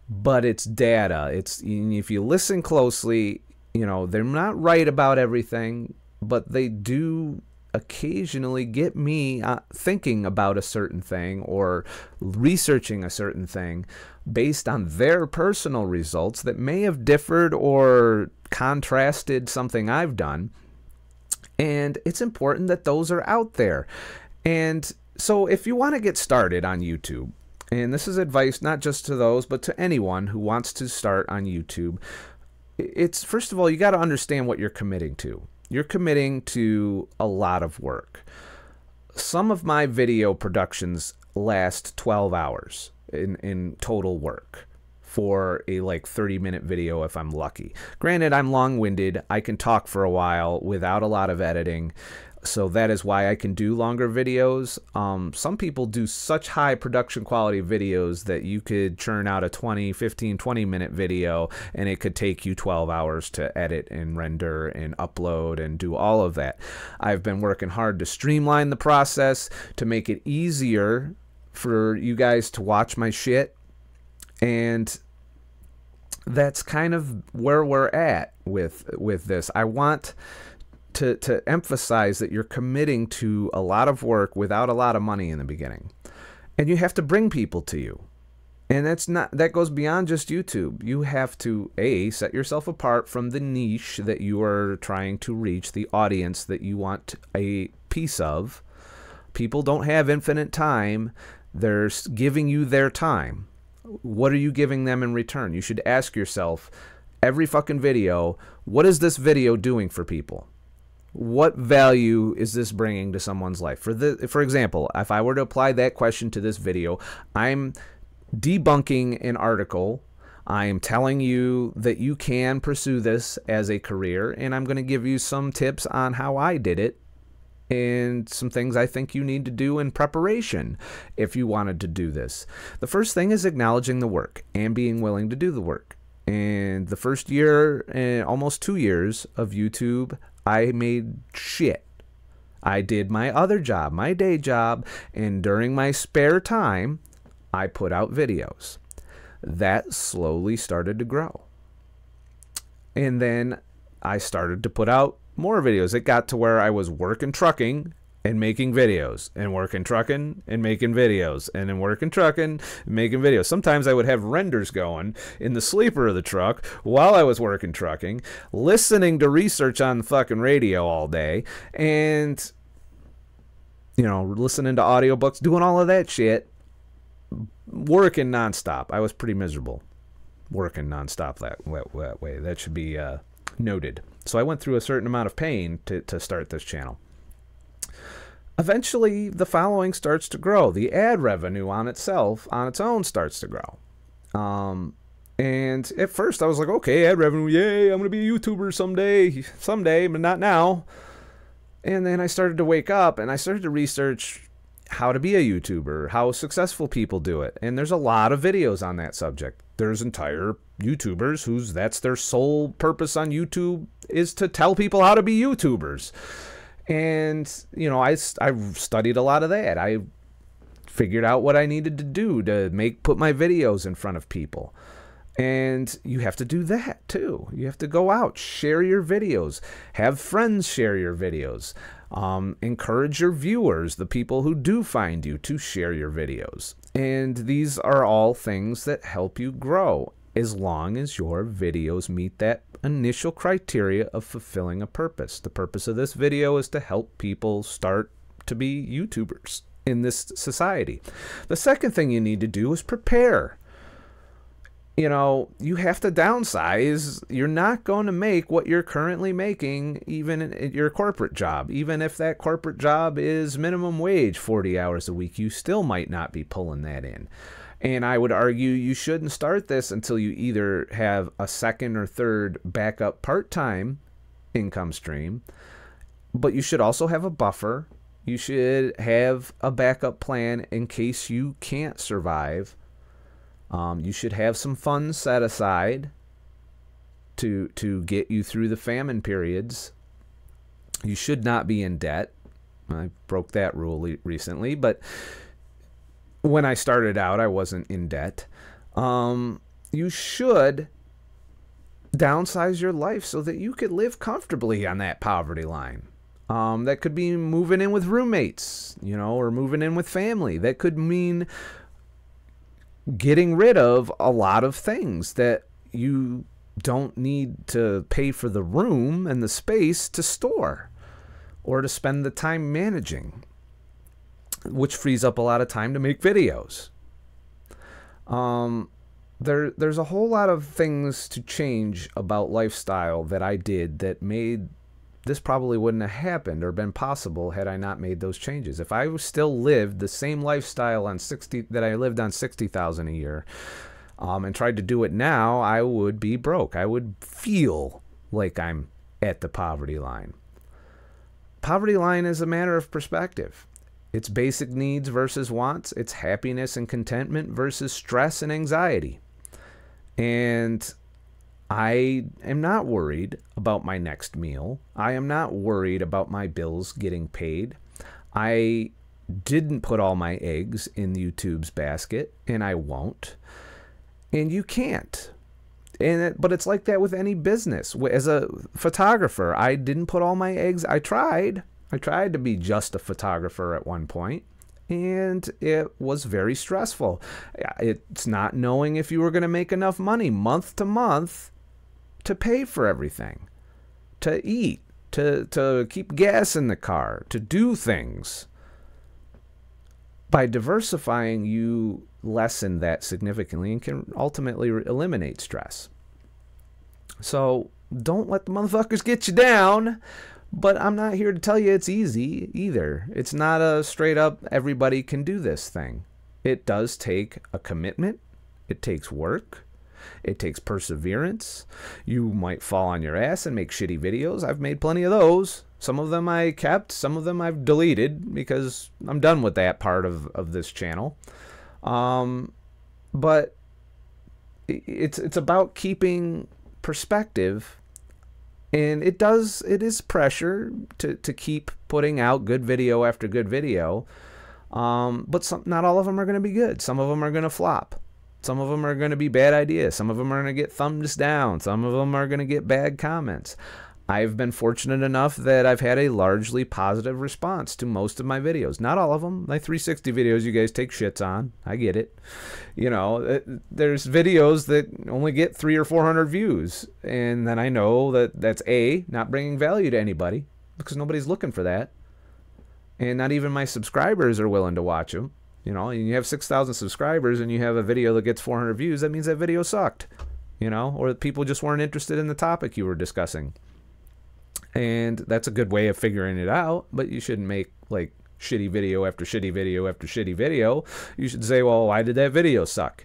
but it's data. If you listen closely, you know, they're not right about everything, but they do occasionally get me thinking about a certain thing or researching a certain thing based on their personal results that may have differed or contrasted something I've done. And it's important that those are out there. And so if you want to get started on YouTube, and this is advice not just to those, but to anyone who wants to start on YouTube, it's, first of all, you got to understand what you're committing to. You're committing to a lot of work. Some of my video productions last 12 hours in total work for a 30-minute video if I'm lucky. Granted, I'm long-winded. I can talk for a while without a lot of editing. So that is why I can do longer videos. Some people do such high production quality videos that you could churn out a 15, 20-minute video, and it could take you 12 hours to edit and render and upload and do all of that. I've been working hard to streamline the process to make it easier for you guys to watch my shit. And that's kind of where we're at with this. I want to emphasize that you're committing to a lot of work without a lot of money in the beginning. And you have to bring people to you. And that goes beyond just YouTube. You have to, set yourself apart from the niche that you are trying to reach, the audience that you want a piece of. People don't have infinite time. They're giving you their time. What are you giving them in return? You should ask yourself every fucking video, what is this video doing for people? What value is this bringing to someone's life? For example, if I were to apply that question to this video, I'm debunking an article. I am telling you that you can pursue this as a career, and I'm going to give you some tips on how I did it and some things I think you need to do in preparation if you wanted to do this. The first thing is acknowledging the work and being willing to do the work. And the first year and almost 2 years of YouTube, I made shit. I did my other job, my day job, and during my spare time, I put out videos. That slowly started to grow. And then I started to put out more videos. It got to where I was working trucking and making videos, and working trucking and making videos, and then working trucking and making videos. Sometimes I would have renders going in the sleeper of the truck while I was working trucking, listening to research on the fucking radio all day, and listening to audiobooks, doing all of that shit, working nonstop. I was pretty miserable working nonstop that way. That should be noted. So I went through a certain amount of pain to start this channel. Eventually, the following starts to grow. The ad revenue on its own, starts to grow. And at first, I was like, okay, ad revenue, yay, I'm going to be a YouTuber someday, but not now. And then I started to wake up, and I started to research how to be a YouTuber, how successful people do it. And there's a lot of videos on that subject. There's entire YouTubers whose that's their sole purpose on YouTube is to tell people how to be YouTubers. And, you know, I've studied a lot of that. I figured out what I needed to do to put my videos in front of people. And you have to do that too. You have to go out, share your videos, have friends share your videos, encourage your viewers, the people who do find you, to share your videos. And these are all things that help you grow, as long as your videos meet that initial criteria of fulfilling a purpose. The purpose of this video is to help people start to be YouTubers in this society. The second thing you need to do is prepare. You know, you have to downsize. You're not going to make what you're currently making even in your corporate job. Even if that corporate job is minimum wage, 40 hours a week, you still might not be pulling that in. And I would argue you shouldn't start this until you either have a second or third backup part-time income stream, but you should also have a buffer. You should have a backup plan in case you can't survive. You should have some funds set aside to get you through the famine periods. You should not be in debt. I broke that rule recently, but when I started out, I wasn't in debt. You should downsize your life so that you could live comfortably on that poverty line. That could be moving in with roommates, you know, or moving in with family. That could mean getting rid of a lot of things that you don't need to pay for the room and the space to store or to spend the time managing, which frees up a lot of time to make videos. There's a whole lot of things to change about lifestyle that I did that made this probably wouldn't have happened or been possible had I not made those changes. If I still lived the same lifestyle on that I lived on $60,000 a year, and tried to do it now, I would be broke. I would feel like I'm at the poverty line. Poverty line is a matter of perspective. It's basic needs versus wants. It's happiness and contentment versus stress and anxiety. And I am not worried about my next meal. I am not worried about my bills getting paid. I didn't put all my eggs in YouTube's basket, and I won't. And you can't. But it's like that with any business. As a photographer, I didn't put all my eggs. I tried to be just a photographer at one point, and it was very stressful. It's not knowing if you were going to make enough money month to month to pay for everything, to eat, to keep gas in the car, to do things. By diversifying, you lessen that significantly and can ultimately eliminate stress. So don't let the motherfuckers get you down. But I'm not here to tell you it's easy either. It's not a straight up everybody can do this thing. It does take a commitment. It takes work. It takes perseverance. You might fall on your ass and make shitty videos. I've made plenty of those. Some of them I kept. Some of them I've deleted because I'm done with that part of this channel. But it's about keeping perspective. And it is pressure to keep putting out good video after good video. But not all of them are going to be good. Some of them are going to flop. Some of them are going to be bad ideas. Some of them are going to get thumbs down. Some of them are going to get bad comments. I've been fortunate enough that I've had a largely positive response to most of my videos. Not all of them. My 360 videos you guys take shits on. I get it. You know, there's videos that only get 300 or 400 views. And then I know that that's A, not bringing value to anybody because nobody's looking for that. And not even my subscribers are willing to watch them. You know, and you have 6,000 subscribers and you have a video that gets 400 views. That means that video sucked. You know, or people just weren't interested in the topic you were discussing. And that's a good way of figuring it out, but you shouldn't make like shitty video after shitty video after shitty video. You should say, well, why did that video suck?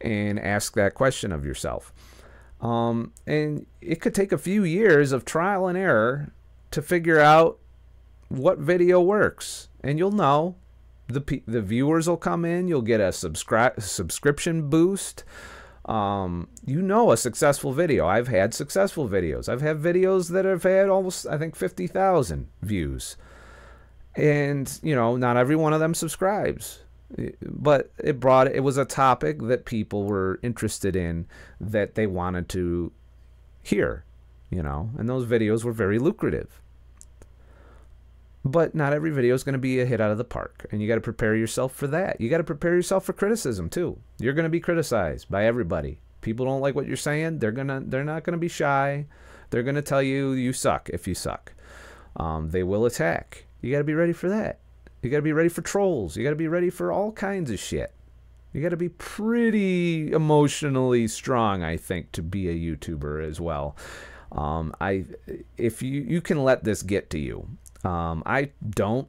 And ask that question of yourself. And it could take a few years of trial and error to figure out what video works. And you'll know. the viewers will come in. You'll get a subscription boost. You know, a successful video. I've had successful videos. I've had videos that have had almost, I think, 50,000 views. And, you know, not every one of them subscribes. But it was a topic that people were interested in, that they wanted to hear, you know. And those videos were very lucrative. But not every video is going to be a hit out of the park, and you got to prepare yourself for that. You got to prepare yourself for criticism too. You're going to be criticized by everybody. People don't like what you're saying. They're not going to be shy. They're going to tell you you suck if you suck. They will attack. You got to be ready for that. You got to be ready for trolls. You got to be ready for all kinds of shit. You got to be pretty emotionally strong, I think, to be a YouTuber as well. If you can let this get to you. I don't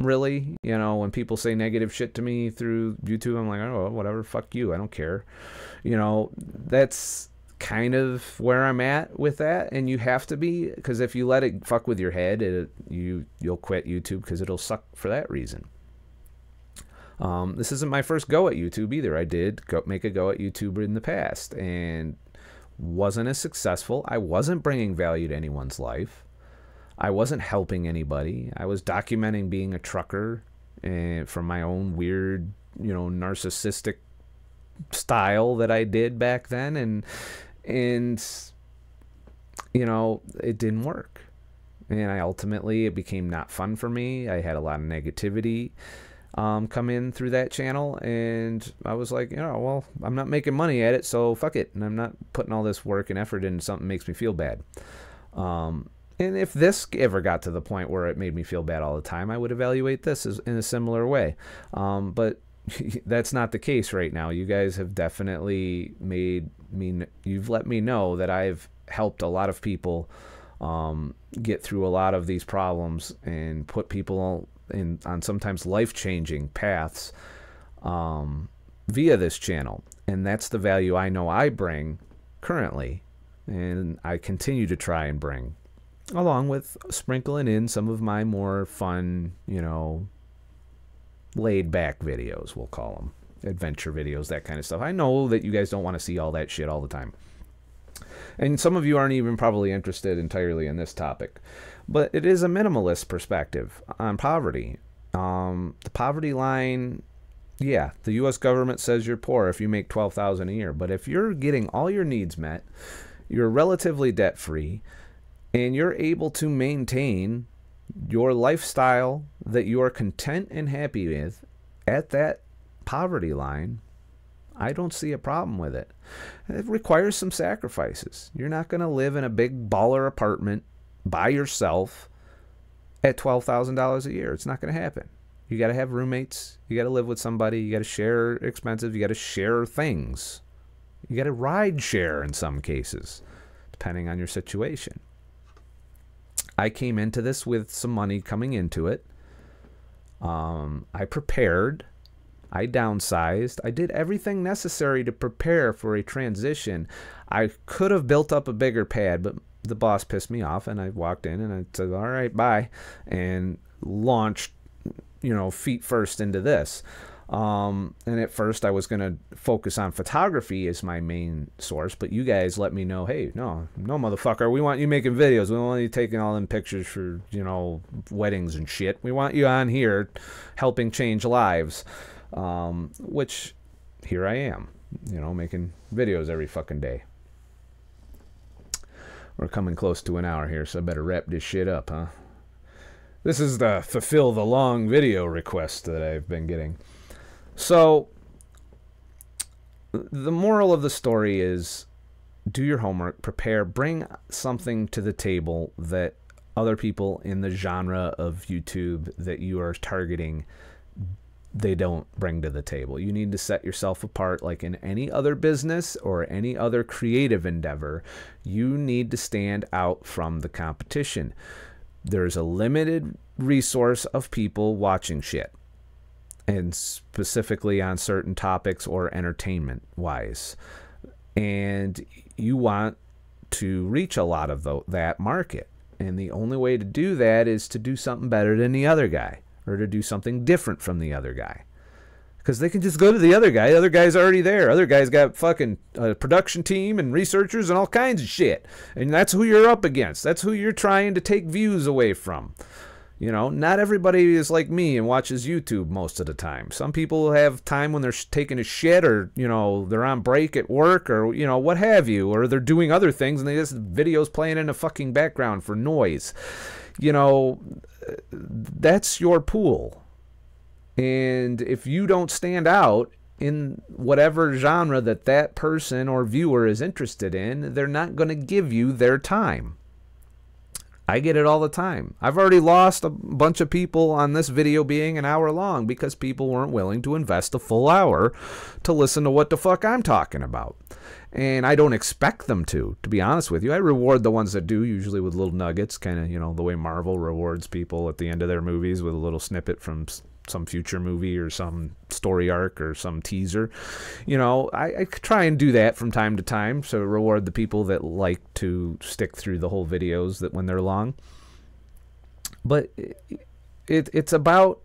really, you know, when people say negative shit to me through YouTube, I'm like, oh, whatever, fuck you, I don't care. You know, that's kind of where I'm at with that, and you have to be, because if you let it fuck with your head, you'll quit YouTube, because it'll suck for that reason. This isn't my first go at YouTube either. I did make a go at YouTube in the past, and wasn't as successful. I wasn't bringing value to anyone's life. I wasn't helping anybody. I was documenting being a trucker from my own weird, you know, narcissistic style that I did back then, and you know, it didn't work. And it became not fun for me. I had a lot of negativity come in through that channel, and I was like, you know, well, I'm not making money at it, so fuck it, and I'm not putting all this work and effort into something that makes me feel bad. And if this ever got to the point where it made me feel bad all the time, I would evaluate this in a similar way. But that's not the case right now. You guys have definitely you've let me know that I've helped a lot of people get through a lot of these problems and put people on sometimes life-changing paths via this channel. And that's the value I know I bring currently, and I continue to try and bring, along with sprinkling in some of my more fun, you know, laid-back videos, we'll call them. Adventure videos, that kind of stuff. I know that you guys don't want to see all that shit all the time. And some of you aren't even probably interested entirely in this topic. But it is a minimalist perspective on poverty. The poverty line, yeah, the U.S. government says you're poor if you make $12,000 a year. But if you're getting all your needs met, you're relatively debt-free, and you're able to maintain your lifestyle that you are content and happy with at that poverty line, I don't see a problem with it. It requires some sacrifices. You're not going to live in a big baller apartment by yourself at $12,000 a year. It's not going to happen. You got to have roommates. You got to live with somebody. You got to share expenses. You got to share things. You got to ride share in some cases, depending on your situation. I came into this with some money coming into it. I prepared. I downsized. I did everything necessary to prepare for a transition. I could have built up a bigger pad, but the boss pissed me off, and I walked in and I said, all right, bye, and launched, you know, feet first into this. And at first I was going to focus on photography as my main source, but you guys let me know, hey, no motherfucker, we want you making videos. We don't want you taking all them pictures for, you know, weddings and shit. We want you on here helping change lives. Which here I am, you know, making videos every fucking day. We're coming close to an hour here, so I better wrap this shit up, huh? This is the fulfill the long video request that I've been getting. So, the moral of the story is, do your homework, prepare, bring something to the table that other people in the genre of YouTube that you are targeting, they don't bring to the table. You need to set yourself apart. Like in any other business or any other creative endeavor, you need to stand out from the competition. There's a limited resource of people watching shit, and specifically on certain topics or entertainment wise, and you want to reach a lot of that market, and the only way to do that is to do something better than the other guy, or to do something different from the other guy. Because they can just go to the other guy. The other guy's already there. Other guy's got fucking production team and researchers and all kinds of shit. And that's who you're up against. That's who you're trying to take views away from. You know, not everybody is like me and watches YouTube most of the time. Some people have time when they're taking a shit, or, you know, they're on break at work, or, you know, what have you. Or they're doing other things and they just videos playing in the fucking background for noise. You know, that's your pool. And if you don't stand out in whatever genre that that person or viewer is interested in, they're not going to give you their time. I get it all the time. I've already lost a bunch of people on this video being an hour long because people weren't willing to invest a full hour to listen to what the fuck I'm talking about. And I don't expect them to be honest with you. I reward the ones that do, usually with little nuggets, kind of, you know, the way Marvel rewards people at the end of their movies with a little snippet from some future movie or some story arc or some teaser. You know, I try and do that from time to time, so reward the people that like to stick through the whole videos that when they're long. But it's about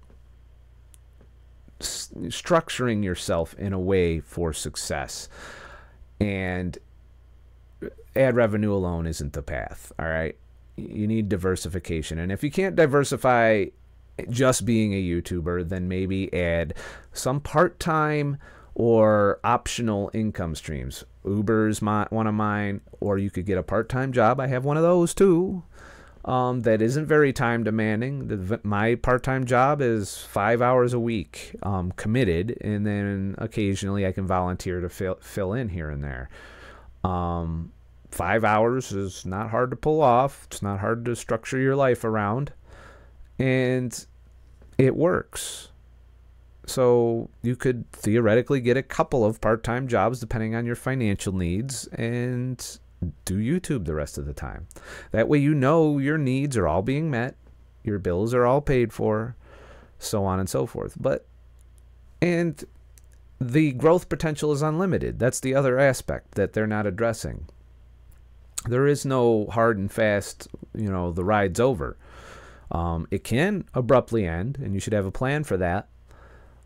structuring yourself in a way for success. And ad revenue alone isn't the path, all right? You need diversification. And if you can't diversify just being a YouTuber, then maybe add some part-time or optional income streams. Uber's one of mine, or you could get a part-time job. I have one of those too. That isn't very time demanding. My part-time job is 5 hours a week, committed, and then occasionally I can volunteer to fill in here and there. 5 hours is not hard to pull off. It's not hard to structure your life around. And it works. So you could theoretically get a couple of part-time jobs depending on your financial needs and do YouTube the rest of the time. That way you know your needs are all being met, your bills are all paid for, so on and so forth. And the growth potential is unlimited. That's the other aspect that they're not addressing. There is no hard and fast, you know, the ride's over. It can abruptly end, and you should have a plan for that,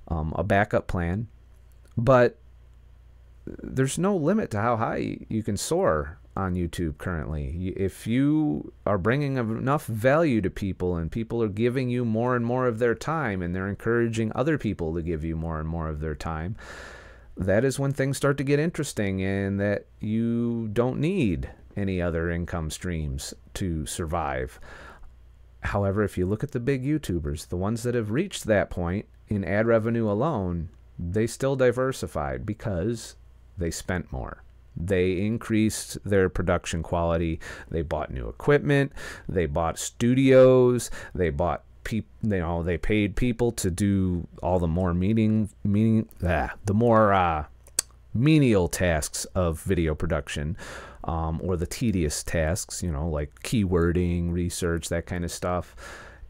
a backup plan. But there's no limit to how high you can soar on YouTube currently. If you are bringing enough value to people, and people are giving you more and more of their time, and they're encouraging other people to give you more and more of their time, that is when things start to get interesting, and that you don't need any other income streams to survive. However, if you look at the big YouTubers, the ones that have reached that point in ad revenue alone, they still diversified because they spent more. They increased their production quality. They bought new equipment. They bought studios. They bought people. You know, they paid people to do all the more menial tasks of video production. Or the tedious tasks, you know, like keywording, research, that kind of stuff,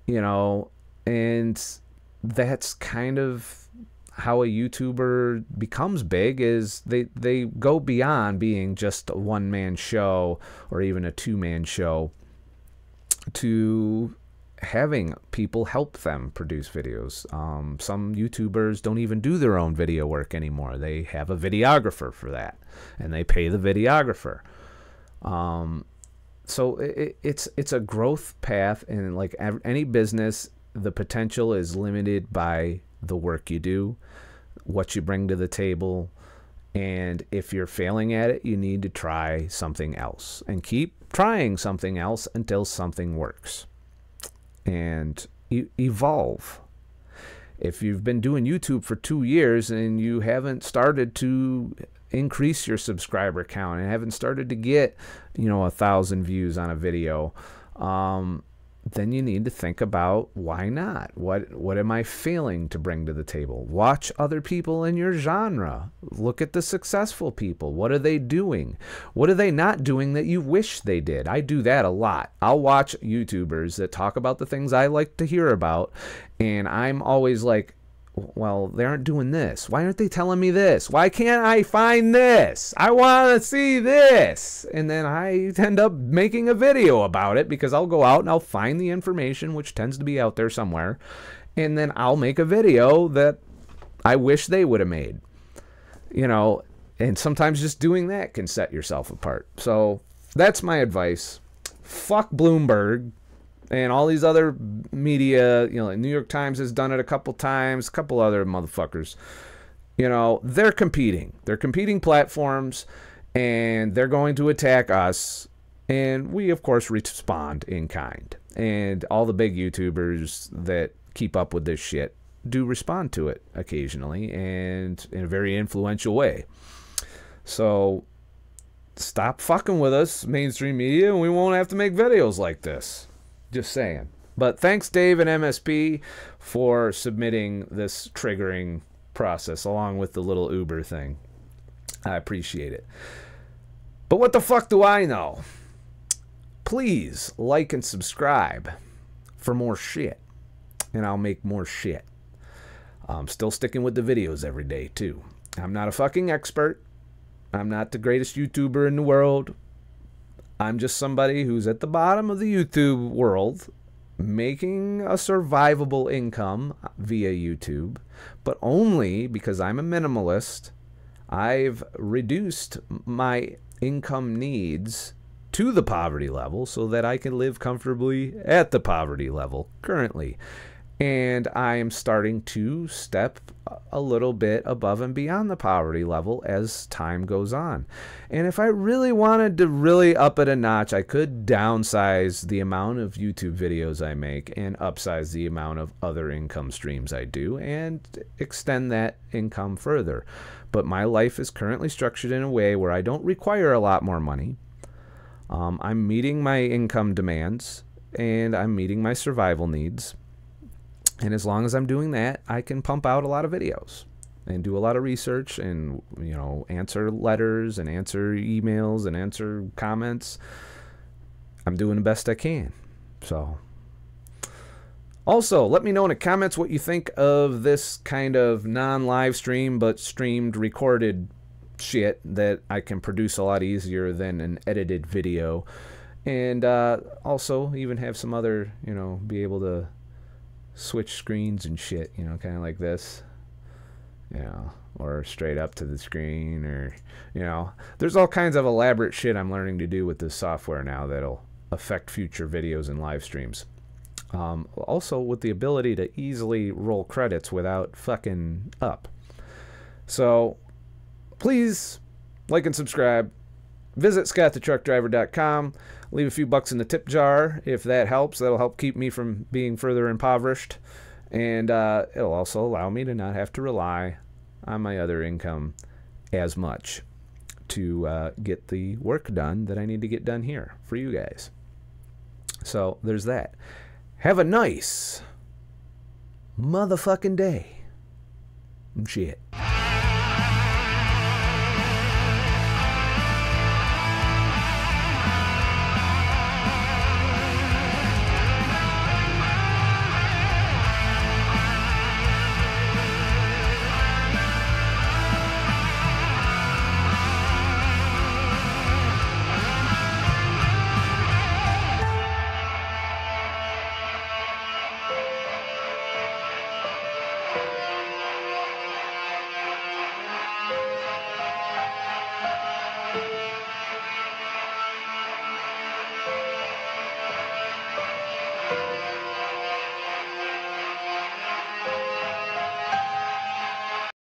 you know, and that's kind of how a YouTuber becomes big, is they go beyond being just a one-man show or even a two-man show to having people help them produce videos. Some YouTubers don't even do their own video work anymore. They have a videographer for that, and they pay the videographer. So it's a growth path, and like any business, the potential is limited by the work you do, what you bring to the table, and if you're failing at it, you need to try something else and keep trying something else until something works, and evolve. If you've been doing YouTube for 2 years and you haven't started to increase your subscriber count and haven't started to get, you know, 1,000 views on a video, then you need to think about, why not? What am I failing to bring to the table? Watch other people in your genre. Look at the successful people. What are they doing? What are they not doing that you wish they did? I do that a lot. I'll watch YouTubers that talk about the things I like to hear about, and I'm always like, well, they aren't doing this. Why aren't they telling me this? Why can't I find this? I want to see this. And then I end up making a video about it because I'll go out and I'll find the information, which tends to be out there somewhere. And then I'll make a video that I wish they would have made. You know, and sometimes just doing that can set yourself apart. So that's my advice. Fuck Bloomberg and all these other media. You know, New York Times has done it a couple times, a couple other motherfuckers. You know, they're competing. They're competing platforms, and they're going to attack us. And we, of course, respond in kind. And all the big YouTubers that keep up with this shit do respond to it occasionally and in a very influential way. So stop fucking with us, mainstream media, and we won't have to make videos like this. Just saying. But thanks, Dave and MSP, for submitting this triggering process along with the little Uber thing. I appreciate it. But what the fuck do I know? Please like and subscribe for more shit, and I'll make more shit. I'm still sticking with the videos every day, too. I'm not a fucking expert. I'm not the greatest YouTuber in the world. I'm just somebody who's at the bottom of the YouTube world, making a survivable income via YouTube, but only because I'm a minimalist. I've reduced my income needs to the poverty level so that I can live comfortably at the poverty level currently. And I am starting to step a little bit above and beyond the poverty level as time goes on. And if I really wanted to really up it a notch, I could downsize the amount of YouTube videos I make and upsize the amount of other income streams I do and extend that income further. But my life is currently structured in a way where I don't require a lot more money. I'm meeting my income demands and I'm meeting my survival needs. And as long as I'm doing that, I can pump out a lot of videos and do a lot of research and, you know, answer letters and answer emails and answer comments. I'm doing the best I can. So, also, let me know in the comments what you think of this kind of non-live stream but streamed, recorded shit that I can produce a lot easier than an edited video. And also even have some other, you know, be able to switch screens and shit, you know, kind of like this, you know, or straight up to the screen, or, you know, there's all kinds of elaborate shit I'm learning to do with this software now that'll affect future videos and live streams. Also with the ability to easily roll credits without fucking up. So please like and subscribe. Visit ScottTheTruckDriver.com. Leave a few bucks in the tip jar if that helps. That'll help keep me from being further impoverished. And it'll also allow me to not have to rely on my other income as much to get the work done that I need to get done here for you guys. So there's that. Have a nice motherfucking day. Shit.